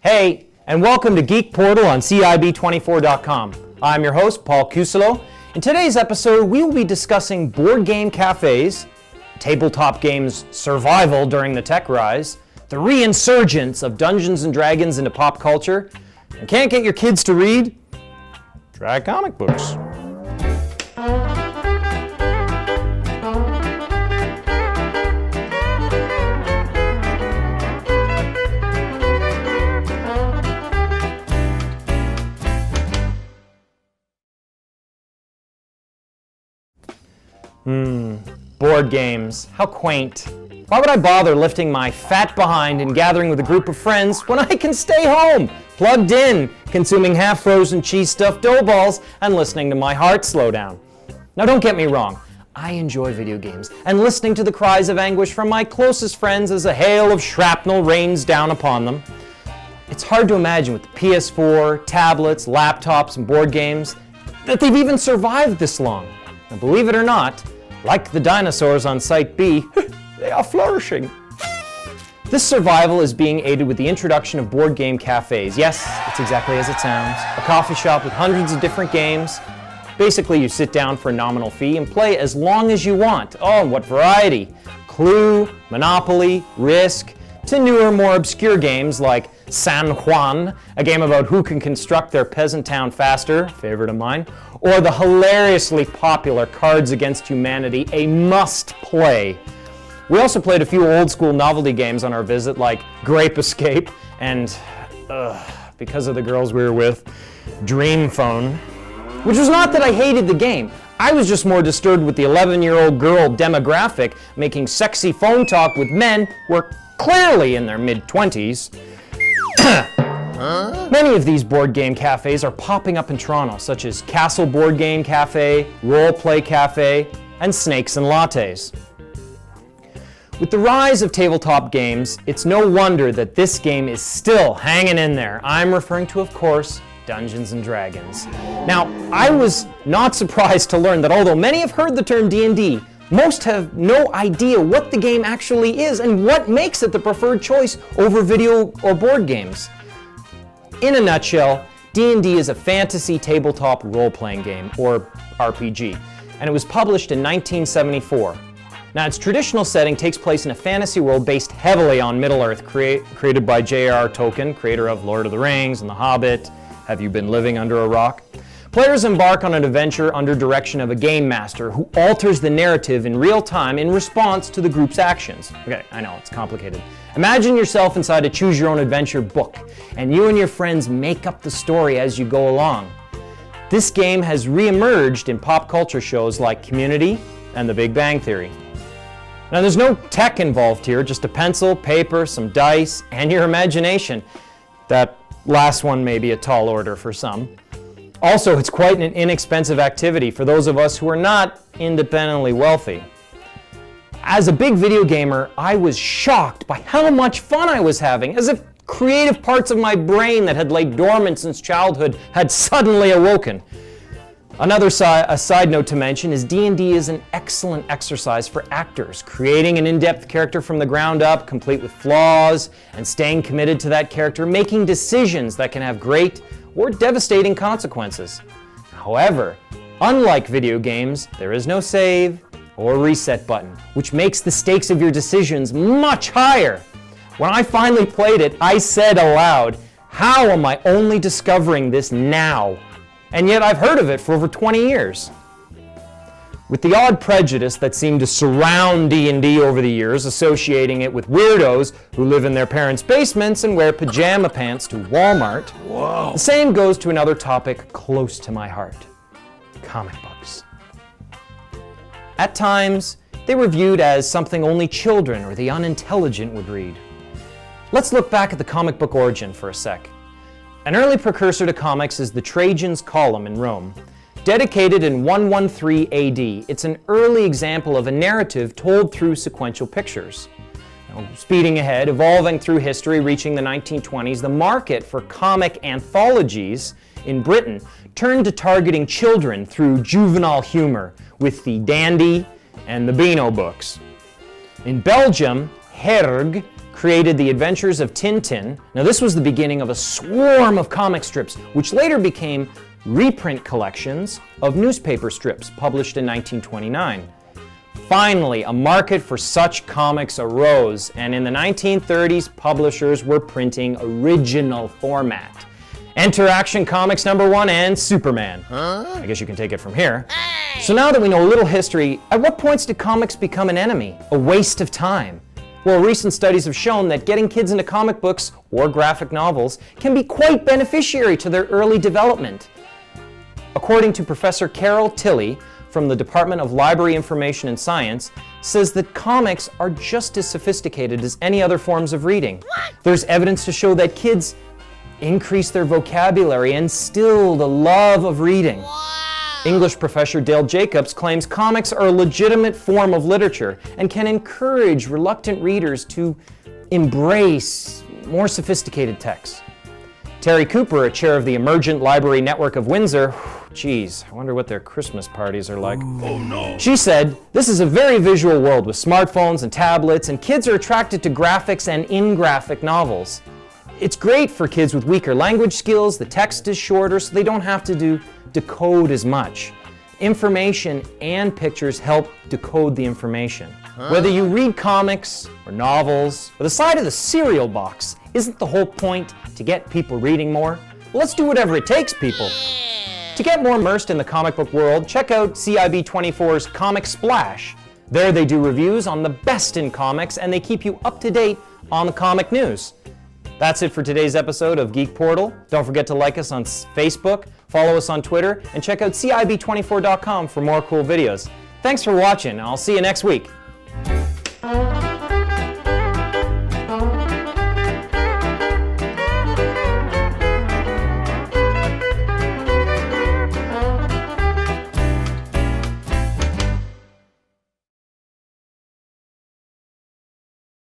Hey, and welcome to Geek Portal on CIB24.com. I'm your host, Paul Cusolo. In today's episode, we will be discussing board game cafes, tabletop games survival during the tech rise, the resurgence of Dungeons & Dragons into pop culture, and can't get your kids to read? Try comic books. Board games. How quaint. Why would I bother lifting my fat behind and gathering with a group of friends when I can stay home, plugged in, consuming half-frozen cheese-stuffed dough balls and listening to my heart slow down? Now don't get me wrong, I enjoy video games and listening to the cries of anguish from my closest friends as a hail of shrapnel rains down upon them. It's hard to imagine with the PS4, tablets, laptops, and board games that they've even survived this long. Now believe it or not, like the dinosaurs on Site B, they are flourishing. This survival is being aided with the introduction of board game cafes. Yes, it's exactly as it sounds. A coffee shop with hundreds of different games. Basically, you sit down for a nominal fee and play as long as you want. Oh, what variety. Clue, Monopoly, Risk, to newer, more obscure games like San Juan, a game about who can construct their peasant town faster, favorite of mine, or the hilariously popular Cards Against Humanity, a must-play. We also played a few old-school novelty games on our visit, like Grape Escape and, because of the girls we were with, Dream Phone. Which was not that I hated the game. I was just more disturbed with the 11-year-old girl demographic making sexy phone talk with men who are clearly in their mid-20s. Many of these board game cafes are popping up in Toronto, such as Castle Board Game Cafe, Role Play Cafe, and Snakes and Lattes. With the rise of tabletop games, it's no wonder that this game is still hanging in there. I'm referring to, of course, Dungeons & Dragons. Now, I was not surprised to learn that although many have heard the term D&D, most have no idea what the game actually is and what makes it the preferred choice over video or board games. In a nutshell, D&D is a fantasy tabletop role-playing game, or RPG, and it was published in 1974. Now, its traditional setting takes place in a fantasy world based heavily on Middle-earth, created by J.R.R. Tolkien, creator of Lord of the Rings and The Hobbit. Have you been living under a rock? Players embark on an adventure under direction of a game master who alters the narrative in real time in response to the group's actions. Okay, I know, it's complicated. Imagine yourself inside a choose-your-own-adventure book, and you and your friends make up the story as you go along. This game has re-emerged in pop culture shows like Community and The Big Bang Theory. Now, there's no tech involved here, just a pencil, paper, some dice, and your imagination. That last one may be a tall order for some. Also, it's quite an inexpensive activity for those of us who are not independently wealthy. As a big video gamer, I was shocked by how much fun I was having, as if creative parts of my brain that had laid dormant since childhood had suddenly awoken. Another side note to mention is D&D is an excellent exercise for actors, creating an in-depth character from the ground up, complete with flaws, and staying committed to that character, making decisions that can have great or devastating consequences. However, unlike video games, there is no save or reset button, which makes the stakes of your decisions much higher. When I finally played it, I said aloud, "How am I only discovering this now?" And yet I've heard of it for over 20 years. With the odd prejudice that seemed to surround D&D over the years, associating it with weirdos who live in their parents' basements and wear pajama pants to Walmart, the same goes to another topic close to my heart: comic books. At times, they were viewed as something only children or the unintelligent would read. Let's look back at the comic book origin for a sec. An early precursor to comics is the Trajan's Column in Rome. Dedicated in 113 AD, it's an early example of a narrative told through sequential pictures. Now, speeding ahead, evolving through history, reaching the 1920s, the market for comic anthologies in Britain turned to targeting children through juvenile humor with the Dandy and the Beano books. In Belgium, Herg created The Adventures of Tintin. Now this was the beginning of a swarm of comic strips, which later became reprint collections of newspaper strips published in 1929. Finally, a market for such comics arose, and in the 1930s, publishers were printing original format. Enter Action Comics #1 and Superman. I guess you can take it from here. So now that we know a little history, at what points did comics become an enemy, a waste of time? Well, recent studies have shown that getting kids into comic books or graphic novels can be quite beneficiary to their early development. According to Professor Carol Tilley from the Department of Library Information and Science, says that comics are just as sophisticated as any other forms of reading. There's evidence to show that kids increase their vocabulary and instill the love of reading. English professor Dale Jacobs claims comics are a legitimate form of literature and can encourage reluctant readers to embrace more sophisticated texts. Terry Cooper, a chair of the Emergent Library Network of Windsor, geez, I wonder what their Christmas parties are like. Oh no. She said, "This is a very visual world with smartphones and tablets, and kids are attracted to graphics and in-graphic novels. It's great for kids with weaker language skills, the text is shorter, so they don't have to decode as much. Information and pictures help decode the information. Whether you read comics or novels or the side of the cereal box, isn't the whole point to get people reading more? Well, let's do whatever it takes, people." To get more immersed in the comic book world, check out CIB24's Comic Splash. There they do reviews on the best in comics, and they keep you up to date on the comic news. That's it for today's episode of Geek Portal. Don't forget to like us on Facebook, follow us on Twitter, and check out CIB24.com for more cool videos. Thanks for watching, and I'll see you next week.